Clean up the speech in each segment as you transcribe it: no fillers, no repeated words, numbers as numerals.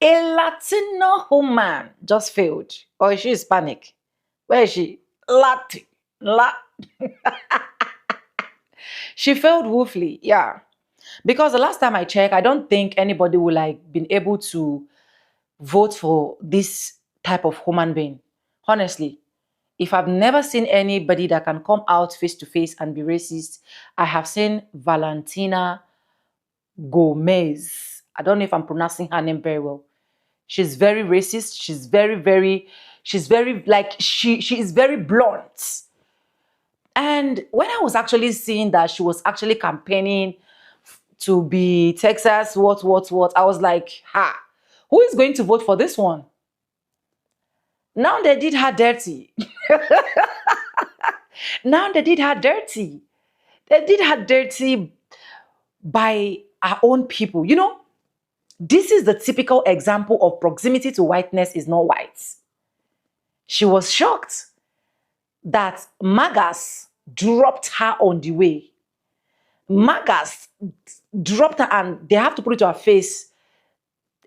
A Latino woman just failed. Or is she Hispanic? Where is she? Latin. She failed woefully. Yeah. Because the last time I checked, I don't think anybody would like been able to vote for this type of human being. Honestly, if I've never seen anybody that can come out face to face and be racist, I have seen Valentina Gomez. I don't know if I'm pronouncing her name very well. She's very racist. She is very blunt. And when I was actually seeing that she was actually campaigning to be Texas, what, I was like, ha, who is going to vote for this one? Now they did her dirty. Now they did her dirty. They did her dirty by our own people. You know, this is the typical example of proximity to whiteness is not white. She was shocked that Magas dropped her on the way. Magas dropped her and they have to put it to her face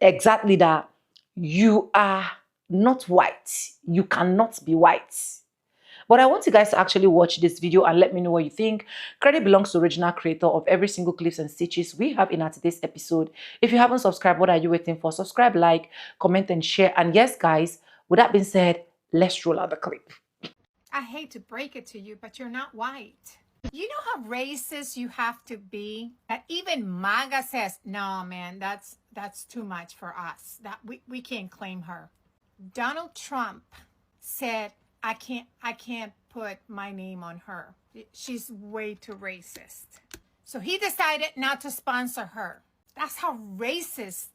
exactly that you are not white. You cannot be white. But I want you guys to actually watch this video and let me know what you think. Credit belongs to original creator of every single clips and stitches we have in our today's episode. If you haven't subscribed, what are you waiting for? Subscribe, like, comment, and share. And yes, guys, with that being said, let's roll out the clip. I hate to break it to you, but you're not white. You know how racist you have to be? That even MAGA says, no, man, that's too much for us. That we can't claim her. Donald Trump said, I can't put my name on her. She's way too racist. So he decided not to sponsor her. That's how racist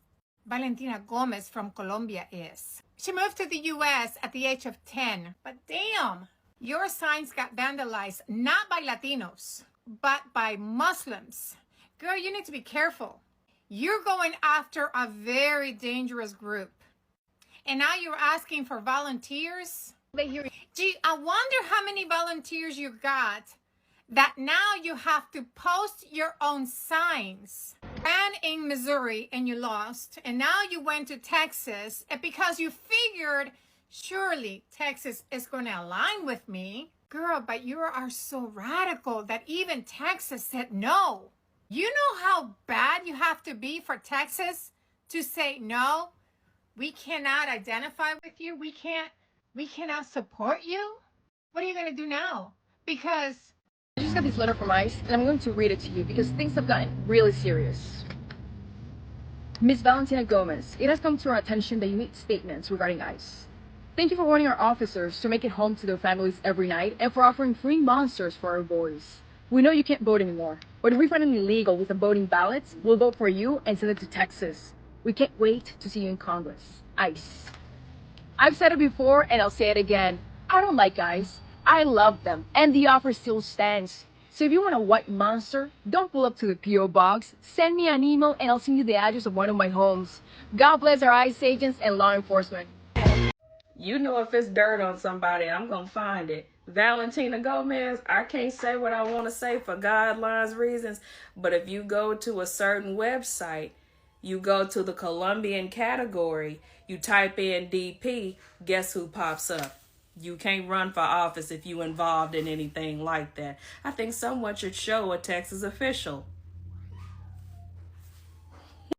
Valentina Gomez from Colombia is. She moved to the US at the age of 10, but damn, your signs got vandalized not by Latinos, but by Muslims. Girl, you need to be careful. You're going after a very dangerous group. And now you're asking for volunteers? Gee, I wonder how many volunteers you got that now you have to post your own signs. Ran in Missouri and you lost, and now you went to Texas because you figured surely Texas is going to align with me. Girl, but you are so radical that even Texas said no. You know how bad you have to be for Texas to say no? We cannot identify with you. We cannot support you. What are you going to do now? Because I just got this letter from ICE, and I'm going to read it to you because things have gotten really serious. Miss Valentina Gomez, it has come to our attention that you made statements regarding ICE. Thank you for warning our officers to make it home to their families every night and for offering free monsters for our boys. We know you can't vote anymore, but if we find anything illegal with the voting ballots, we'll vote for you and send it to Texas. We can't wait to see you in Congress. ICE. I've said it before and I'll say it again. I don't like ICE. I love them, and the offer still stands. So if you want a white monster, don't pull up to the P.O. box. Send me an email and I'll send you the address of one of my homes. God bless our ICE agents and law enforcement. You know if it's dirt on somebody, I'm going to find it. Valentina Gomez, I can't say what I want to say for guidelines reasons, but if you go to a certain website, you go to the Colombian category, you type in DP, guess who pops up? You can't run for office if you involved in anything like that. I think someone should show a Texas official.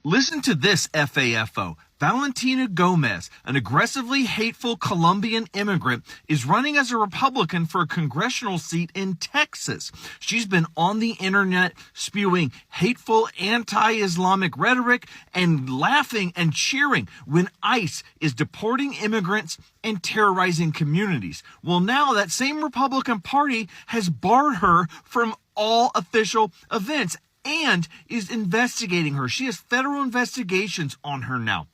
Listen to this, FAFO. Valentina Gomez, an aggressively hateful Colombian immigrant, is running as a Republican for a congressional seat in Texas. She's been on the internet spewing hateful anti-Islamic rhetoric and laughing and cheering when ICE is deporting immigrants and terrorizing communities. Well, now that same Republican Party has barred her from all official events and is investigating her. She has federal investigations on her now.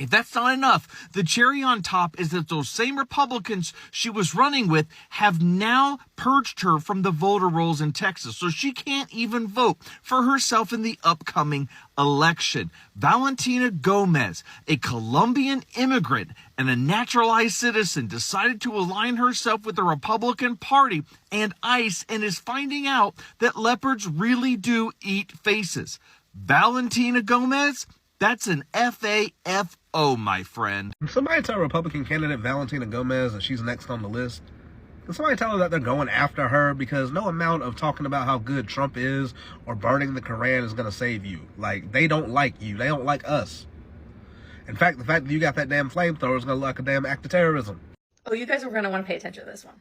If that's not enough, the cherry on top is that those same Republicans she was running with have now purged her from the voter rolls in Texas, so she can't even vote for herself in the upcoming election. Valentina Gomez, a Colombian immigrant and a naturalized citizen, decided to align herself with the Republican Party and ICE and is finding out that leopards really do eat faces. Valentina Gomez, that's an FAFO Oh, my friend. Can somebody tell Republican candidate Valentina Gomez that she's next on the list? Can somebody tell her that they're going after her? Because no amount of talking about how good Trump is or burning the Koran is going to save you. Like, they don't like you. They don't like us. In fact, the fact that you got that damn flamethrower is going to look like a damn act of terrorism. Oh, you guys are going to want to pay attention to this one.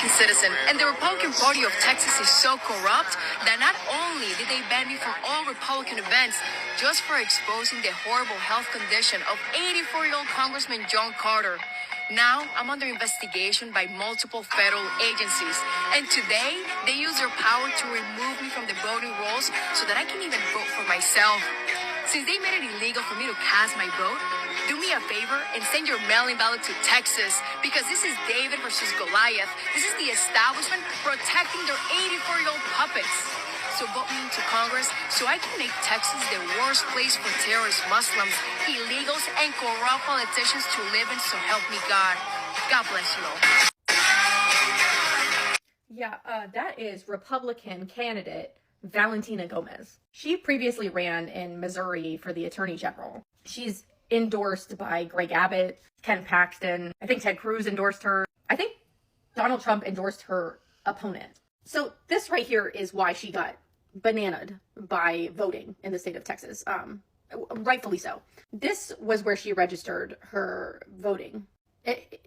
Citizen, and the Republican Party of Texas is so corrupt that not only did they ban me from all Republican events just for exposing the horrible health condition of 84-year-old Congressman John Carter. Now I'm under investigation by multiple federal agencies, and today they use their power to remove me from the voting rolls so that I can even vote for myself. Since they made it illegal for me to cast my vote, do me a favor and send your mail-in ballot to Texas, because this is David versus Goliath. This is the establishment protecting their 84-year-old puppets. So vote me into Congress so I can make Texas the worst place for terrorist Muslims, illegals, and corrupt politicians to live in, so help me God. God bless you all. Yeah, that is Republican candidate Valentina Gomez. She previously ran in Missouri for the Attorney General. She's endorsed by Greg Abbott, Ken Paxton. I think Ted Cruz endorsed her. I think Donald Trump endorsed her opponent. So this right here is why she got bananaed by voting in the state of Texas. Rightfully so. This was where she registered her voting.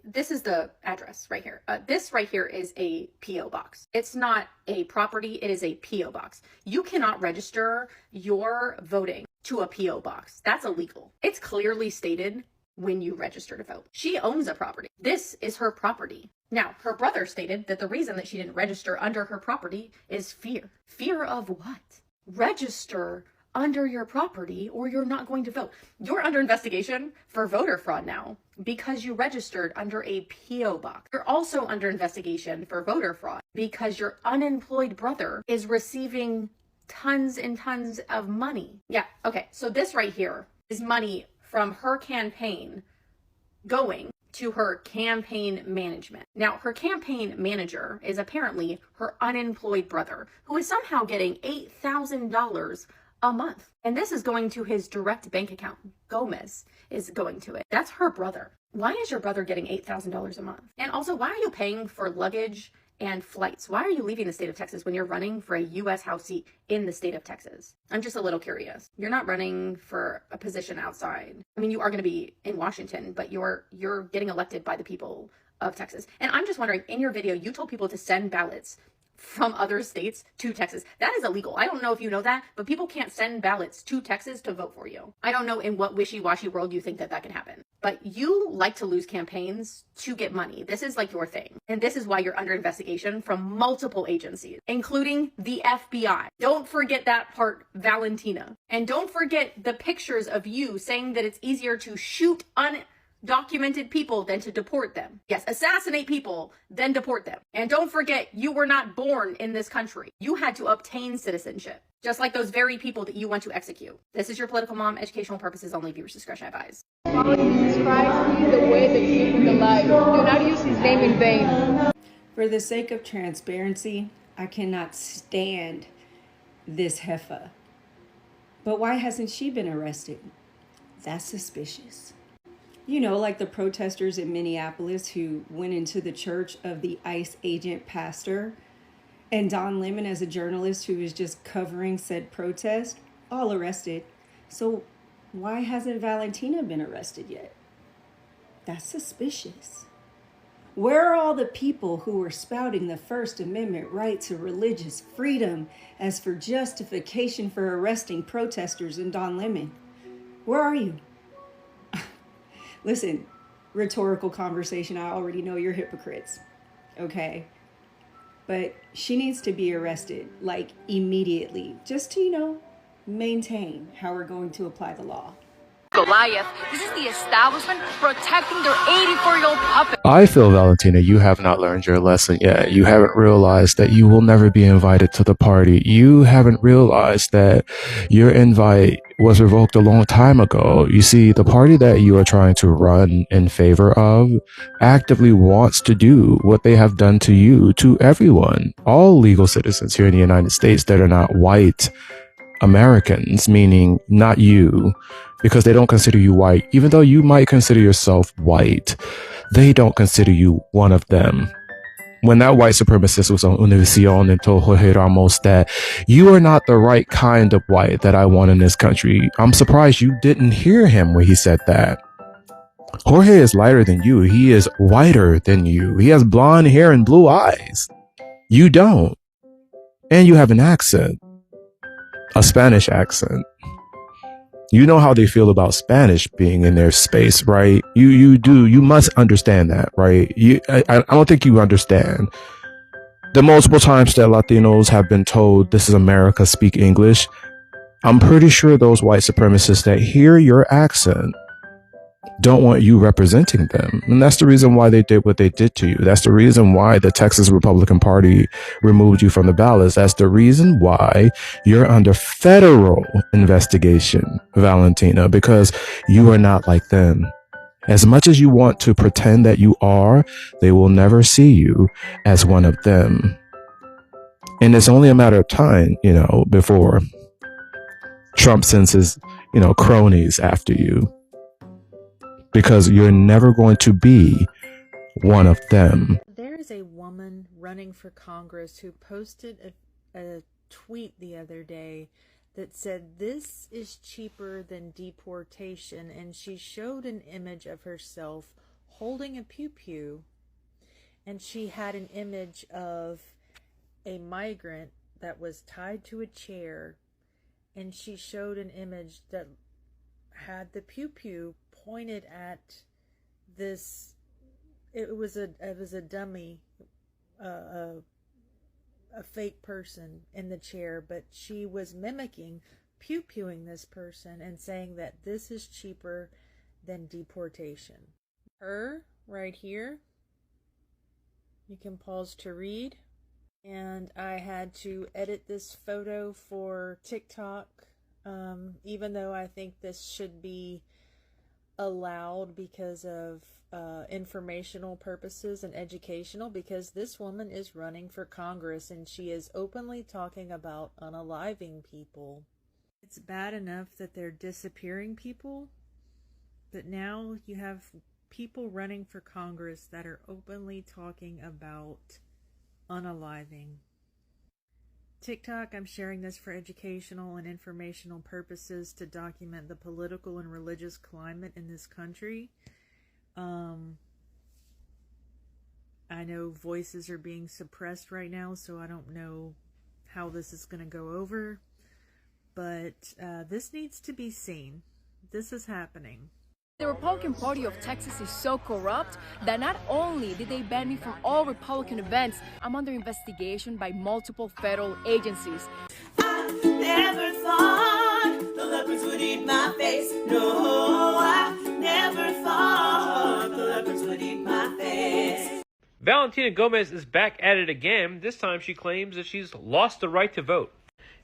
This is the address right here. This right here is a P.O. box. It's not a property, it is a P.O. box. You cannot register your voting to a P.O. box. That's illegal. It's clearly stated when you register to vote. She owns a property. This is her property. Now, her brother stated that the reason that she didn't register under her property is fear. Fear of what? Register under your property or you're not going to vote. You're under investigation for voter fraud now because you registered under a P.O. box. You're also under investigation for voter fraud because your unemployed brother is receiving tons and tons of money. Yeah, okay, so this right here is money from her campaign going to her campaign management. Now, her campaign manager is apparently her unemployed brother, who is somehow getting $8,000 a month. And this is going to his direct bank account. Gomez is going to it. That's her brother. Why is your brother getting $8,000 a month? And also, why are you paying for luggage and flights? Why are you leaving the state of Texas when you're running for a U.S. House seat in the state of Texas? I'm just a little curious. You're not running for a position outside. I mean, you are going to be in Washington, but you're getting elected by the people of Texas. And I'm just wondering, in your video, you told people to send ballots from other states to Texas. That is illegal. I don't know if you know that, but people can't send ballots to Texas to vote for you. I don't know in what wishy-washy world you think that that can happen, but you like to lose campaigns to get money. This is like your thing. And this is why you're under investigation from multiple agencies, including the FBI. Don't forget that part, Valentina. And don't forget the pictures of you saying that it's easier to shoot undocumented people than to deport them. Yes, assassinate people, then deport them. And don't forget, you were not born in this country. You had to obtain citizenship, just like those very people that you want to execute. This is your political mom, educational purposes only, viewers discretion advised. Jesus Christ, He's the way, the truth, and the life. Do not use His name in vain. For the sake of transparency, I cannot stand this heifer. But why hasn't she been arrested? That's suspicious. You know, like the protesters in Minneapolis who went into the church of the ICE agent pastor, and Don Lemon as a journalist who was just covering said protest, all arrested. So why hasn't Valentina been arrested yet? That's suspicious. Where are all the people who were spouting the First Amendment right to religious freedom as for justification for arresting protesters and Don Lemon? Where are you? Listen, rhetorical conversation, I already know you're hypocrites, okay? But she needs to be arrested, like, immediately, just to, maintain how we're going to apply the law. Goliath, this is the establishment protecting their 84-year-old puppet. I feel, Valentina, you have not learned your lesson yet. You haven't realized that you will never be invited to the party. You haven't realized that your invite was revoked a long time ago. You see, the party that you are trying to run in favor of actively wants to do what they have done to you, to everyone. All legal citizens here in the United States that are not white Americans, meaning not you, because they don't consider you white. Even though you might consider yourself white, they don't consider you one of them. When that white supremacist was on Univision and told Jorge Ramos that you are not the right kind of white that I want in this country, I'm surprised you didn't hear him when he said that. Jorge is lighter than you. He is whiter than you. He has blonde hair and blue eyes. You don't. And you have an accent, a Spanish accent. You know how they feel about Spanish being in their space, right? You do. You must understand that, right? I don't think you understand the multiple times that Latinos have been told this is America, speak English. I'm pretty sure those white supremacists that hear your accent don't want you representing them. And that's the reason why they did what they did to you. That's the reason why the Texas Republican Party removed you from the ballots. That's the reason why you're under federal investigation, Valentina, because you are not like them. As much as you want to pretend that you are, they will never see you as one of them. And it's only a matter of time, before Trump sends his, cronies after you. Because you're never going to be one of them. There is a woman running for Congress who posted a tweet the other day that said this is cheaper than deportation, and she showed an image of herself holding a pew-pew, and she had an image of a migrant that was tied to a chair, and she showed an image that had the pew-pew pointed at this. It was a dummy, a fake person in the chair, but she was mimicking pew-pewing this person and saying that this is cheaper than deportation. Her right here, you can pause to read. And I had to edit this photo for TikTok, even though I think this should be allowed because of informational purposes and educational, because this woman is running for Congress and she is openly talking about unaliving people. It's bad enough that they're disappearing people, but now you have people running for Congress that are openly talking about unaliving. TikTok, I'm sharing this for educational and informational purposes to document the political and religious climate in this country. I know voices are being suppressed right now, so I don't know how this is going to go over, but this needs to be seen. This is happening. The Republican Party of Texas is so corrupt that not only did they ban me from all Republican events, I'm under investigation by multiple federal agencies. I never thought the leopards would eat my face. No, I never thought the leopards would eat my face. Valentina Gomez is back at it again. This time she claims that she's lost the right to vote.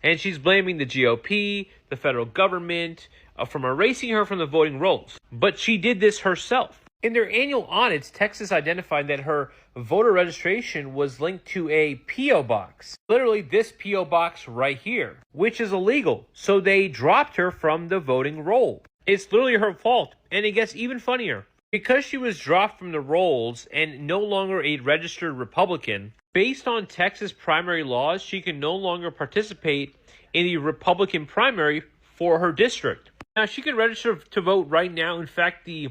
And she's blaming the GOP, the federal government, from erasing her from the voting rolls. But she did this herself. In their annual audits, Texas identified that her voter registration was linked to a P.O. box. Literally this P.O. box right here, which is illegal. So they dropped her from the voting roll. It's literally her fault. And it gets even funnier. Because she was dropped from the rolls and no longer a registered Republican, based on Texas primary laws, she can no longer participate in the Republican primary for her district. Now, she can register to vote right now. In fact, the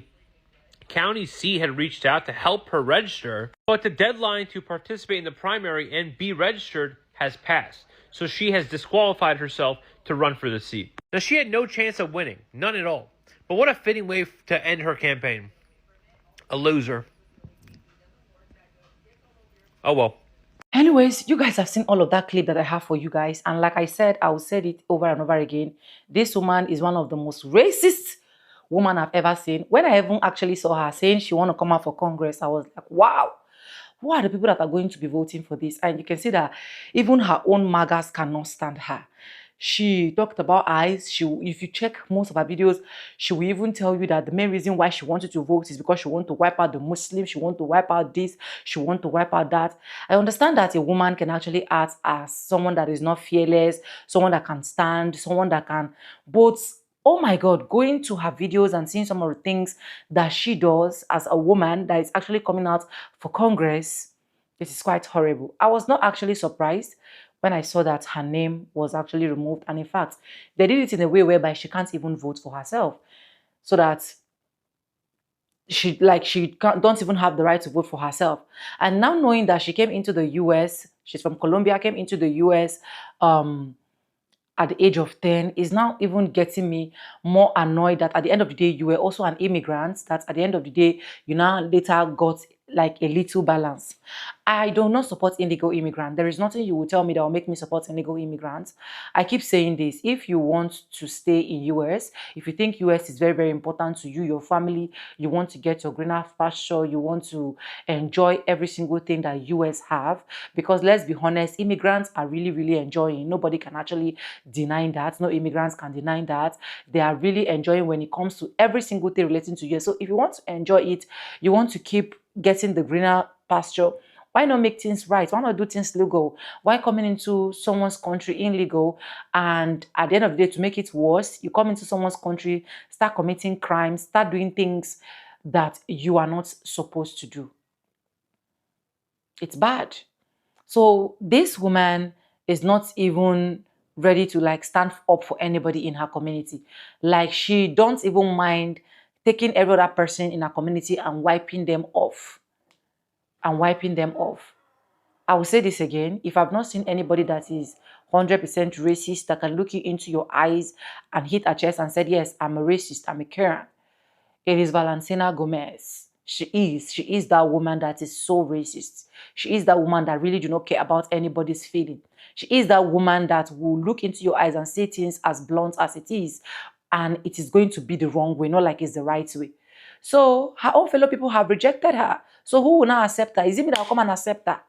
county seat had reached out to help her register, but the deadline to participate in the primary and be registered has passed. So she has disqualified herself to run for the seat. Now, she had no chance of winning, none at all. But what a fitting way to end her campaign. A loser. Oh well. Anyways, you guys have seen all of that clip that I have for you guys. And like I said, I will say it over and over again. This woman is one of the most racist women I've ever seen. When I even actually saw her saying she want to come out for Congress, I was like, wow. Who are the people that are going to be voting for this? And you can see that even her own MAGAs cannot stand her. She talked about eyes. If you check most of her videos, she will even tell you that the main reason why she wanted to vote is because she wants to wipe out the Muslims. She wants to wipe out this. She wants to wipe out that. I understand that a woman can actually act as someone that is not fearless, someone that can stand, someone that can both Oh my God, going to her videos and seeing some of the things that she does as a woman that is actually coming out for Congress, it is quite horrible. I was not actually surprised when I saw that her name was actually removed. And in fact, they did it in a way whereby she can't even vote for herself. So that don't even have the right to vote for herself. And now knowing that she came into the US, she's from Colombia, came into the US at the age of 10 is now even getting me more annoyed that at the end of the day, you were also an immigrant, that at the end of the day, you now later got like a little balance. I do not support illegal immigrants. There is nothing you will tell me that will make me support illegal immigrants. I keep saying this. If you want to stay in US, if you think US is very, very important to you, your family, you want to get your greener pasture, you want to enjoy every single thing that US have, because let's be honest, immigrants are really, really enjoying. Nobody can actually deny that. No immigrants can deny that. They are really enjoying when it comes to every single thing relating to US. So if you want to enjoy it, you want to keep getting the greener pasture, why not make things right? Why not do things legal? Why coming into someone's country illegal? And at the end of the day, to make it worse, you come into someone's country, start committing crimes, start doing things that you are not supposed to do. It's bad. So this woman is not even ready to like stand up for anybody in her community. Like she don't even mind taking every other person in her community and wiping them off. I will say this again. If I've not seen anybody that is 100% racist that can look you into your eyes and hit her chest and said, yes, I'm a racist, I'm a Karen, it is Valentina Gomez. She is that woman that is so racist. She is that woman that really do not care about anybody's feeling. She is that woman that will look into your eyes and say things as blunt as it is, and it is going to be the wrong way, not like it's the right way. So her own fellow people have rejected her. So who will now accept her? Is it me that will come and accept her?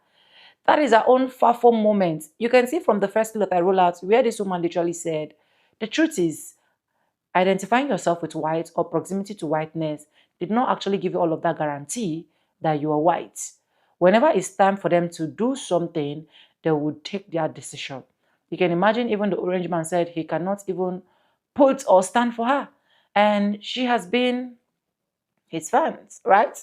That is her own far moment. You can see from the first clip that I roll out where this woman literally said, the truth is, identifying yourself with white or proximity to whiteness did not actually give you all of that guarantee that you are white. Whenever it's time for them to do something, they would take their decision. You can imagine even the orange man said he cannot even put or stand for her. And she has been his fans, right?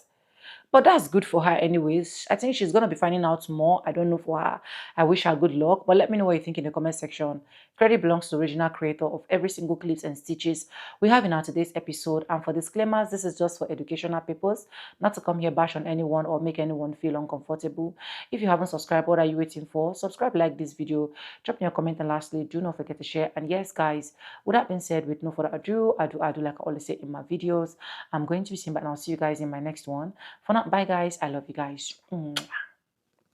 But that's good for her anyways. I think she's going to be finding out more. I don't know for her. I wish her good luck. But let me know what you think in the comment section. Credit belongs to the original creator of every single clips and stitches we have in our today's episode. And for disclaimers, this is just for educational purpose. Not to come here bash on anyone or make anyone feel uncomfortable. If you haven't subscribed, what are you waiting for? Subscribe, like this video, drop me a comment, and lastly, do not forget to share. And yes, guys, with that being said, with no further ado, I do like I always say in my videos, I'm going to be seeing, but I'll see you guys in my next one. For now, bye guys. I love you guys. Mwah.